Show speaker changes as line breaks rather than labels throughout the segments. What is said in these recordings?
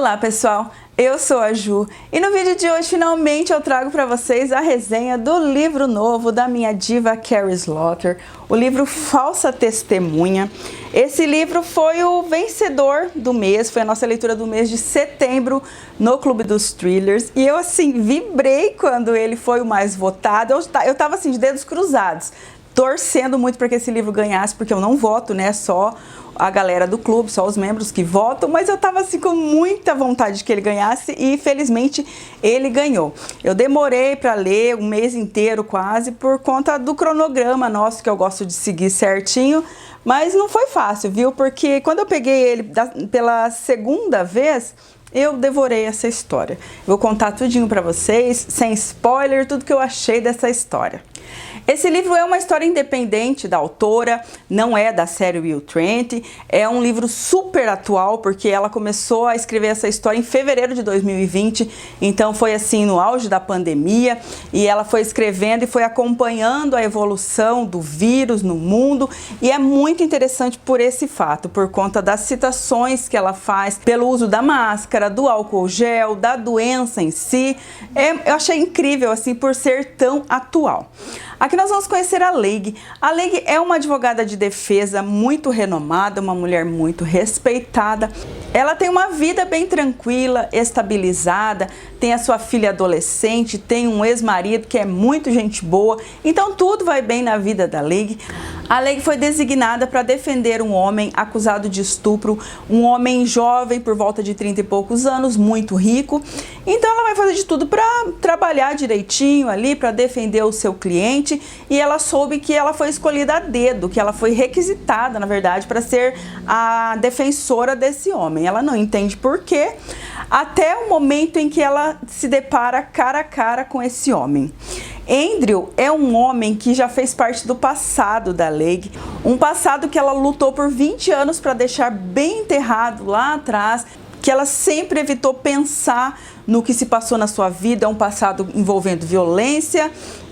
Olá pessoal, eu sou a Ju e no vídeo de hoje finalmente eu trago para vocês a resenha do livro novo da minha diva Carrie Slaughter, o livro Falsa Testemunha. Esse livro foi o vencedor do mês, foi a nossa leitura do mês de setembro no Clube dos Thrillers e eu assim vibrei quando ele foi o mais votado, eu tava assim de dedos cruzados, torcendo muito para que esse livro ganhasse, porque eu não voto, né, só a galera do clube, só os membros que votam, mas eu tava assim com muita vontade de que ele ganhasse e felizmente ele ganhou. Eu demorei para ler um mês inteiro quase por conta do cronograma nosso que eu gosto de seguir certinho, mas não foi fácil, viu? Porque quando eu peguei ele pela segunda vez, eu devorei essa história. Vou contar tudinho para vocês, sem spoiler, tudo que eu achei dessa história. Esse livro é uma história independente da autora, não é da série Will Trent, é um livro super atual, porque ela começou a escrever essa história em fevereiro de 2020, então foi assim no auge da pandemia, e ela foi escrevendo e foi acompanhando a evolução do vírus no mundo, e é muito interessante por esse fato, por conta das citações que ela faz, pelo uso da máscara, do álcool gel, da doença em si, eu achei incrível assim por ser tão atual. Aqui nós vamos conhecer a Leigh. A Leigh é uma advogada de defesa muito renomada, uma mulher muito respeitada. Ela tem uma vida bem tranquila, estabilizada, tem a sua filha adolescente, tem um ex-marido que é muito gente boa, então tudo vai bem na vida da Leigh. A Leigh foi designada para defender um homem acusado de estupro, um homem jovem por volta de 30 e poucos anos, muito rico. Então ela vai fazer de tudo para trabalhar direitinho ali, para defender o seu cliente, e ela soube que ela foi escolhida a dedo, que ela foi requisitada, na verdade, para ser a defensora desse homem. Ela não entende por quê, até o momento em que ela se depara cara a cara com esse homem. Andrew é um homem que já fez parte do passado da Leigh, um passado que ela lutou por 20 anos para deixar bem enterrado lá atrás, que ela sempre evitou pensar no que se passou na sua vida, um passado envolvendo violência,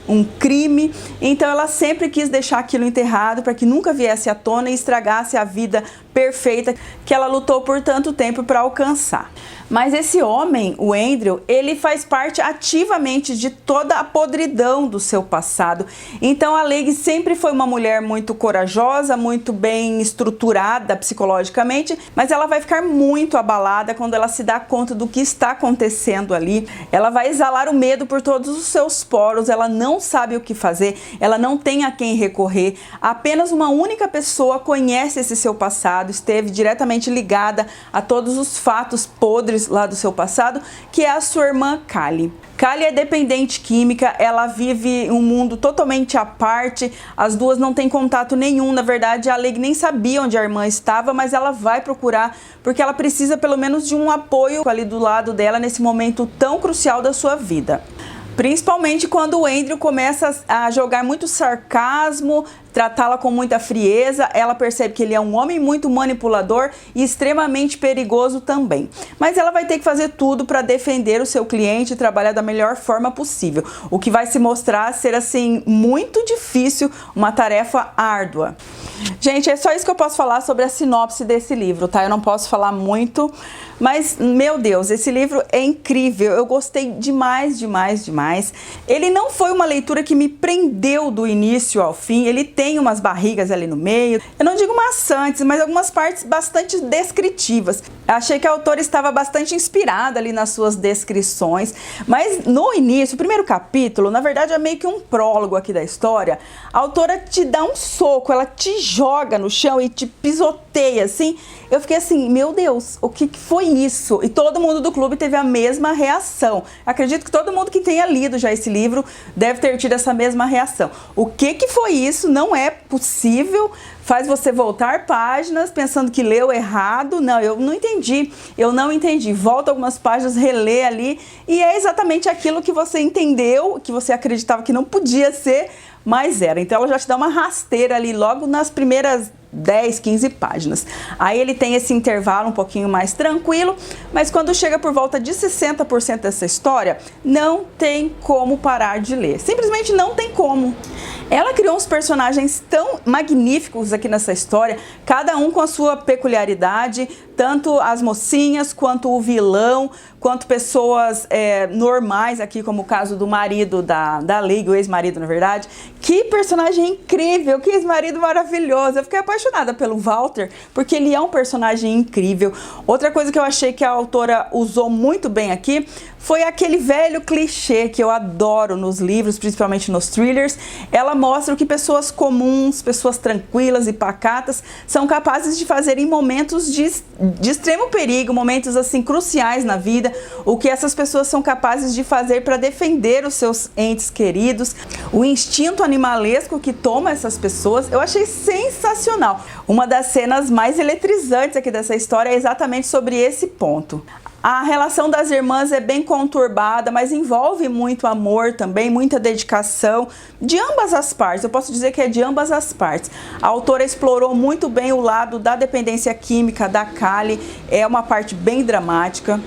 um crime, então ela sempre quis deixar aquilo enterrado para que nunca viesse à tona e estragasse a vida perfeita que ela lutou por tanto tempo para alcançar. Mas esse homem, o Andrew, ele faz parte ativamente de toda a podridão do seu passado. Então a Leigh sempre foi uma mulher muito corajosa, muito bem estruturada psicologicamente, mas ela vai ficar muito abalada quando ela se dá conta do que está acontecendo ali. Ela vai exalar o medo por todos os seus poros, ela não sabe o que fazer, ela não tem a quem recorrer. Apenas uma única pessoa conhece esse seu passado, esteve diretamente ligada a todos os fatos podres lá do seu passado, que é a sua irmã Callie. Callie é dependente química, ela vive um mundo totalmente à parte, as duas não têm contato nenhum, na verdade a Leigh nem sabia onde a irmã estava, mas ela vai procurar, porque ela precisa pelo menos de um apoio ali do lado dela nesse momento tão crucial da sua vida. Principalmente quando o Andrew começa a jogar muito sarcasmo, tratá-la com muita frieza, ela percebe que ele é um homem muito manipulador e extremamente perigoso também. Mas ela vai ter que fazer tudo para defender o seu cliente e trabalhar da melhor forma possível, o que vai se mostrar ser assim muito difícil, uma tarefa árdua. Gente, é só isso que eu posso falar sobre a sinopse desse livro, tá? Eu não posso falar muito, mas, meu Deus, esse livro é incrível. Eu gostei demais, demais, demais. Ele não foi uma leitura que me prendeu do início ao fim. Ele tem umas barrigas ali no meio. Eu não digo maçantes, mas algumas partes bastante descritivas. Eu achei que a autora estava bastante inspirada ali nas suas descrições. Mas no início, o primeiro capítulo, na verdade é meio que um prólogo aqui da história. A autora te dá um soco, ela te joga no chão e te pisoteia, assim. Eu fiquei assim, meu Deus, o que foi isso? E todo mundo do clube teve a mesma reação. Acredito que todo mundo que tenha lido já esse livro deve ter tido essa mesma reação. O que foi isso? Não é possível. Faz você voltar páginas pensando que leu errado. Não, eu não entendi. Eu não entendi. Volta algumas páginas, relê ali e é exatamente aquilo que você entendeu, que você acreditava que não podia ser, mas era. Então ela já te dá uma rasteira ali logo nas primeiras 10, 15 páginas. Aí ele tem esse intervalo um pouquinho mais tranquilo, mas quando chega por volta de 60% dessa história, não tem como parar de ler. Simplesmente não tem como. Ela criou uns personagens tão magníficos aqui nessa história, cada um com a sua peculiaridade, tanto as mocinhas, quanto o vilão, quanto pessoas normais aqui, como o caso do marido da Leigh, o ex-marido, na verdade. Que personagem incrível, que ex-marido maravilhoso. Eu fiquei apaixonada pelo Walter, porque ele é um personagem incrível. Outra coisa que eu achei que a autora usou muito bem aqui foi aquele velho clichê que eu adoro nos livros, principalmente nos thrillers. Ela mostra o que pessoas comuns, pessoas tranquilas e pacatas são capazes de fazer em momentos de extremo perigo, momentos assim cruciais na vida, o que essas pessoas são capazes de fazer para defender os seus entes queridos, o instinto animalesco que toma essas pessoas. Eu achei sensacional. Uma das cenas mais eletrizantes aqui dessa história é exatamente sobre esse ponto. A relação das irmãs é bem conturbada, mas envolve muito amor também, muita dedicação de ambas as partes. Eu posso dizer que é de ambas as partes. A autora explorou muito bem o lado da dependência química da Callie, é uma parte bem dramática.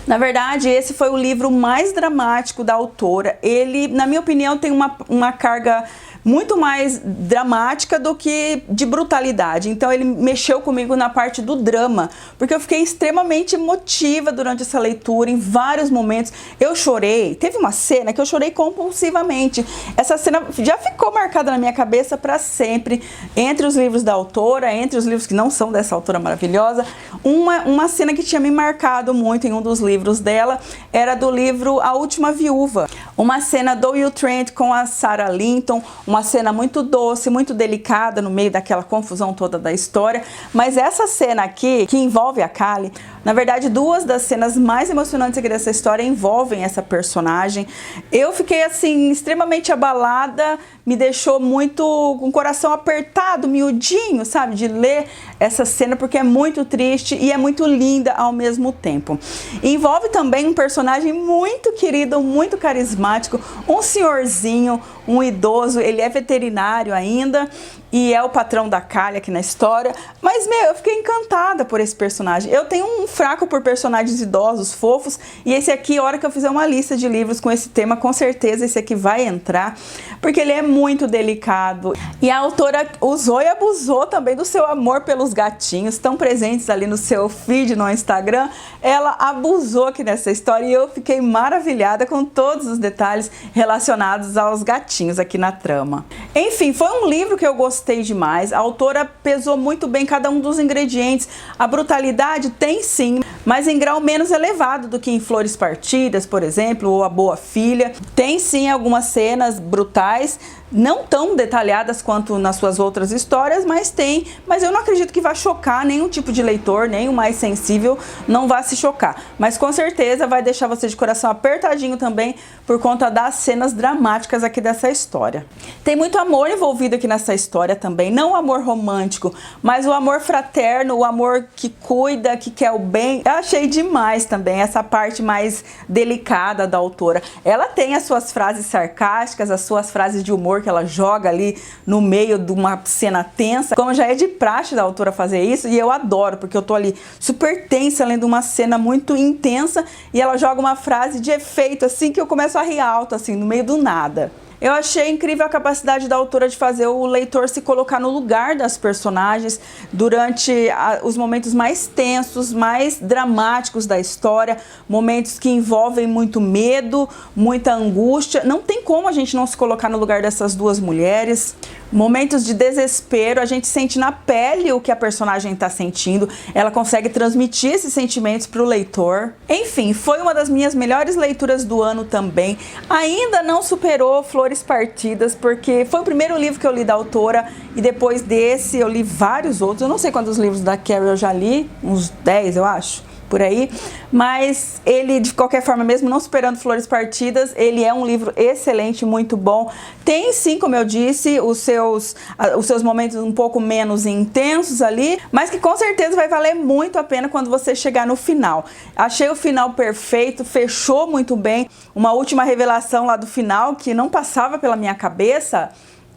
Na verdade, esse foi o livro mais dramático da autora. Ele, na minha opinião, tem uma carga muito mais dramática do que de brutalidade. Então ele mexeu comigo na parte do drama, porque eu fiquei extremamente emotiva durante essa leitura, em vários momentos. Eu chorei, teve uma cena que eu chorei compulsivamente. Essa cena já ficou marcada na minha cabeça para sempre, entre os livros da autora, entre os livros que não são dessa autora maravilhosa. Uma cena que tinha me marcado muito em um dos livros dela, era do livro A Última Viúva. Uma cena do Will Trent com a Sarah Linton, uma cena muito doce, muito delicada no meio daquela confusão toda da história. Mas essa cena aqui, que envolve a Callie, na verdade, duas das cenas mais emocionantes aqui dessa história envolvem essa personagem. Eu fiquei, assim, extremamente abalada, me deixou muito com o coração apertado, miudinho, sabe, de ler essa cena, porque é muito triste e é muito linda ao mesmo tempo. E envolve também um personagem muito querido, muito carismático, um senhorzinho, um idoso, ele é veterinário ainda e é o patrão da Callie aqui na história. Mas, eu fiquei encantada por esse personagem. Eu tenho um fraco por personagens idosos, fofos, e esse aqui, a hora que eu fizer uma lista de livros com esse tema, com certeza esse aqui vai entrar, porque ele é muito delicado. E a autora usou e abusou também do seu amor pelos gatinhos, tão presentes ali no seu feed no Instagram. Ela abusou aqui nessa história e eu fiquei maravilhada com todos os detalhes relacionados aos gatinhos aqui na trama. Enfim, foi um livro que eu gostei demais. A autora pesou muito bem cada um dos ingredientes. A brutalidade tem sim, mas em grau menos elevado do que em Flores Partidas, por exemplo, ou A Boa Filha. Tem sim algumas cenas brutais, não tão detalhadas quanto nas suas outras histórias, mas tem. Mas eu não acredito que vai chocar nenhum tipo de leitor, nem o mais sensível não vai se chocar. Mas com certeza vai deixar você de coração apertadinho também por conta das cenas dramáticas aqui dessa história. Tem muito amor envolvido aqui nessa história também, não o amor romântico, mas o amor fraterno, o amor que cuida, que quer o bem. Eu achei demais também essa parte mais delicada da autora. Ela tem as suas frases sarcásticas, as suas frases de humor que ela joga ali no meio de uma cena tensa, como já é de praxe da autora fazer isso, e eu adoro, porque eu tô ali super tensa, lendo uma cena muito intensa, e ela joga uma frase de efeito, assim, que eu começo a rir alto, assim, no meio do nada. Eu achei incrível a capacidade da autora de fazer o leitor se colocar no lugar das personagens durante os momentos mais tensos, mais dramáticos da história, momentos que envolvem muito medo, muita angústia. Não tem como a gente não se colocar no lugar dessas duas mulheres. Momentos de desespero, a gente sente na pele o que a personagem está sentindo, ela consegue transmitir esses sentimentos para o leitor. Enfim, foi uma das minhas melhores leituras do ano também. Ainda não superou Flores Partidas, porque foi o primeiro livro que eu li da autora, e depois desse eu li vários outros. Eu não sei quantos livros da Carrie eu já li, uns 10 eu acho, por aí, mas ele, de qualquer forma, mesmo não superando Flores Partidas, ele é um livro excelente, muito bom. Tem sim, como eu disse, os seus momentos um pouco menos intensos ali, mas que com certeza vai valer muito a pena quando você chegar no final. Achei o final perfeito, fechou muito bem. Uma última revelação lá do final que não passava pela minha cabeça.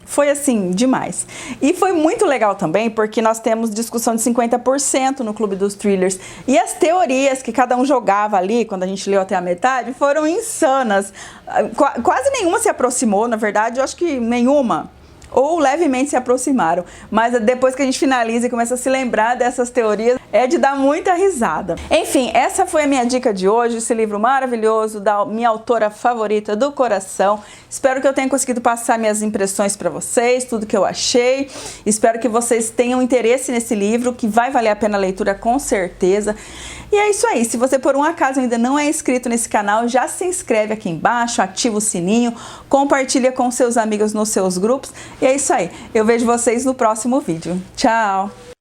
Foi assim, demais. E foi muito legal também, porque nós temos discussão de 50% no Clube dos Thrillers. E as teorias que cada um jogava ali, quando a gente leu até a metade, foram insanas. Quase nenhuma se aproximou, na verdade, eu acho que nenhuma. ou levemente se aproximaram. Mas depois que a gente finaliza e começa a se lembrar dessas teorias, é de dar muita risada. Enfim, essa foi a minha dica de hoje, esse livro maravilhoso da minha autora favorita do coração. Espero que eu tenha conseguido passar minhas impressões para vocês, tudo que eu achei. Espero que vocês tenham interesse nesse livro, que vai valer a pena a leitura com certeza. E é isso aí, se você por um acaso ainda não é inscrito nesse canal, já se inscreve aqui embaixo, ativa o sininho, compartilha com seus amigos nos seus grupos. E é isso aí, eu vejo vocês no próximo vídeo. Tchau!